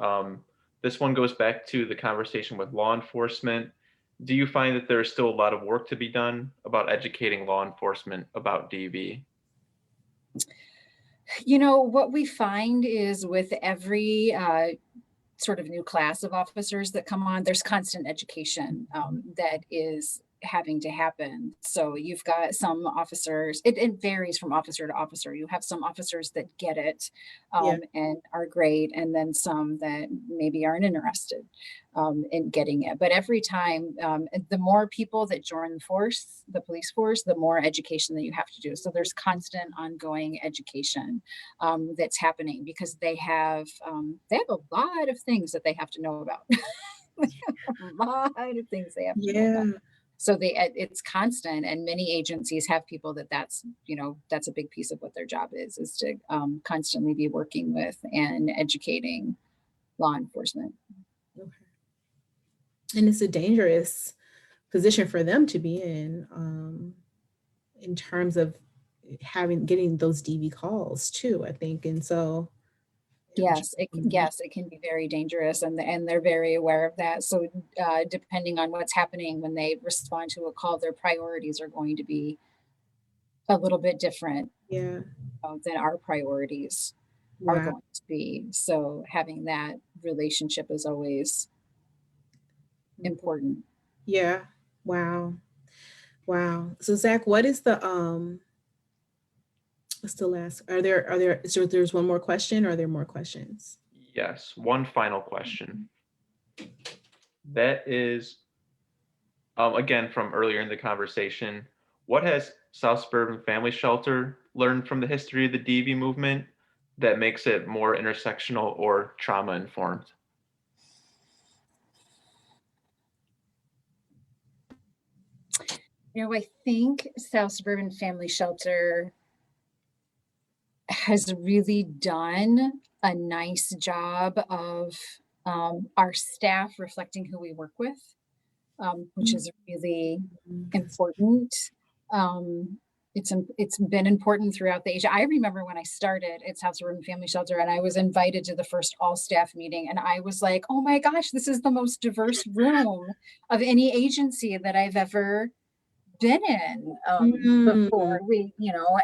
This one goes back to the conversation with law enforcement. Do you find that there is still a lot of work to be done about educating law enforcement about DV? What we find is with every sort of new class of officers that come on, there's constant education that is having to happen. So you've got some officers, it varies from officer to officer. You have some officers that get it Yeah. and are great, and then some that maybe aren't interested in getting it. But every time, the more people that join the police force, the more education that you have to do. So there's constant ongoing education that's happening because they have a lot of things that they have to know about. A lot of things they have to know about. Yeah. So it's constant, and many agencies have people that's a big piece of what their job is to constantly be working with and educating law enforcement. Okay. And it's a dangerous position for them to be in terms of getting those DV calls too, I think. And so I'm Yes, it can be very dangerous, and they're very aware of that. So, depending on what's happening when they respond to a call, their priorities are going to be a little bit different yeah. than our priorities are Wow. going to be. So, having that relationship is always important. Yeah. Wow. Wow. So Zach, what's the last, there's one more question or are there more questions? Yes. One final question. That is, again, from earlier in the conversation, what has South Suburban Family Shelter learned from the history of the DV movement that makes it more intersectional or trauma informed? I think South Suburban Family Shelter has really done a nice job of our staff reflecting who we work with, which is really important. Um, it's been important throughout the age. I remember when I started at South Suburban Family Shelter and I was invited to the first all staff meeting, and I was like, oh my gosh, this is the most diverse room of any agency that I've ever been in before.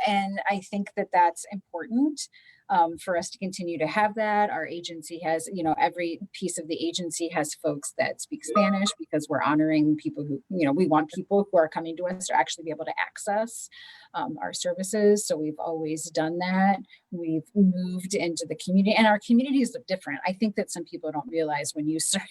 And I think that that's important for us to continue to have that. Our agency has, every piece of the agency has folks that speak Spanish, because we're honoring people who, we want people who are coming to us to actually be able to access our services. So we've always done that. We've moved into the community, and our communities look different. I think that some people don't realize when you start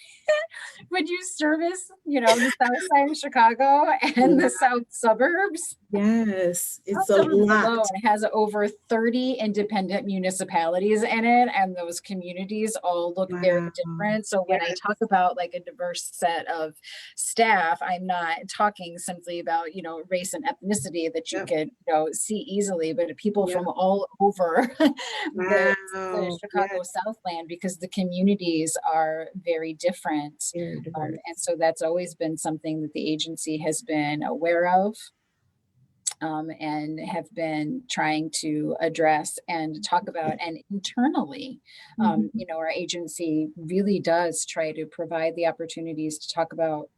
when you service, the south side of Chicago and the south suburbs. Yes, it's South a suburbs lot. alone has over 30 independent municipalities in it, and those communities all look very Wow. different. So when I talk about like a diverse set of staff, I'm not talking simply about, race and ethnicity that you Yep. could, see easily, but people Yep. from all over the Wow. Chicago Yes. Southland, because the communities are very different. Very diverse. And so that's always been something that the agency has been aware of, and have been trying to address and talk about. And internally, Mhm. our agency really does try to provide the opportunities to talk about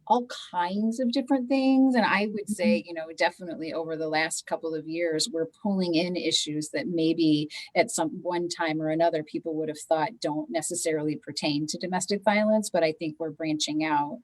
all kinds of different things. And I would say, definitely over the last couple of years, we're pulling in issues that maybe at some one time or another people would have thought don't necessarily pertain to domestic violence. But I think we're branching out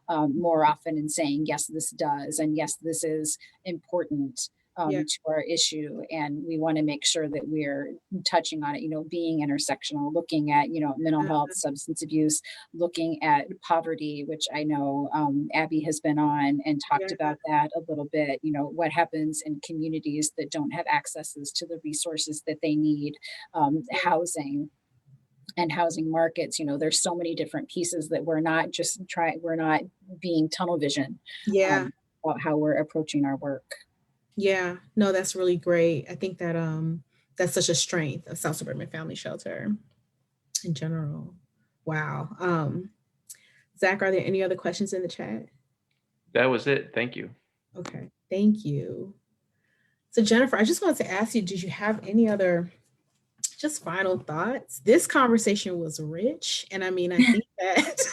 more often and saying, yes, this does. And yes, this is important. Yeah. To our issue, and we want to make sure that we're touching on it, being intersectional, looking at, mental health, substance abuse, looking at poverty, which I know Abby has been on and talked Yeah. about that a little bit. What happens in communities that don't have accesses to the resources that they need, housing and housing markets. There's so many different pieces that we're not being tunnel vision Yeah. about how we're approaching our work. Yeah. No, that's really great. I think that that's such a strength of South Suburban Family Shelter in general. Wow. Zach, are there any other questions in the chat? That was it. Thank you. Okay. Thank you. So Jennifer, I just wanted to ask you, did you have any other just final thoughts? This conversation was rich. And I mean, I think that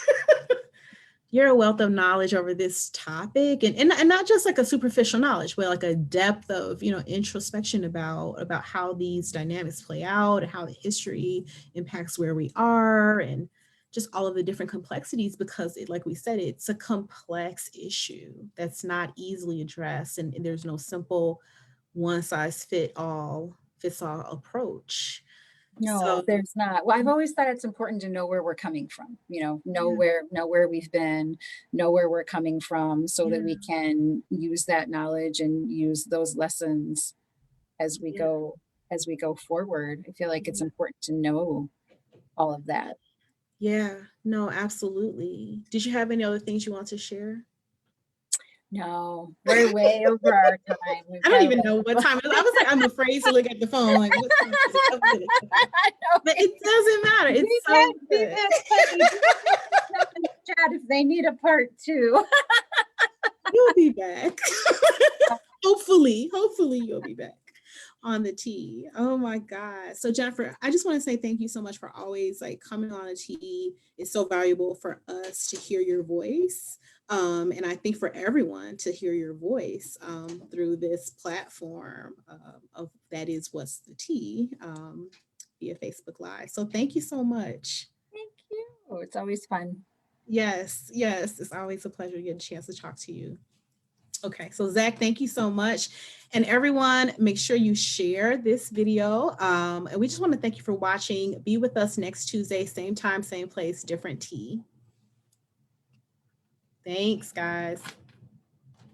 you're a wealth of knowledge over this topic, and not just like a superficial knowledge, but like a depth of, introspection about how these dynamics play out and how the history impacts where we are, and just all of the different complexities, because like we said, it's a complex issue that's not easily addressed, and there's no simple one size fits all approach. No, So there's not. Well, I've always thought it's important to know where we're coming from, know where we've been, know where we're coming from, so that we can use that knowledge and use those lessons as we yeah, go forward. I feel like it's important to know all of that. yeah, no, absolutely. Did you have any other things you want to share? No, we're way over our time. We've I don't got even know what time it is. I was like, I'm afraid to look at the phone. Like, what time is it? Oh, goodness. But it doesn't matter. It's so good. in the chat if they need a part 2. You'll be back. Hopefully you'll be back on the tea. Oh my God. So Jennifer, I just want to say thank you so much for always like coming on the tea. It's so valuable for us to hear your voice. And I think for everyone to hear your voice through this platform of That Is What's the Tea via Facebook Live. So thank you so much. Thank you. It's always fun. Yes, it's always a pleasure to get a chance to talk to you. Okay, so Zach, thank you so much. And everyone, make sure you share this video. And we just want to thank you for watching. Be with us next Tuesday, same time, same place, different tea. Thanks, guys.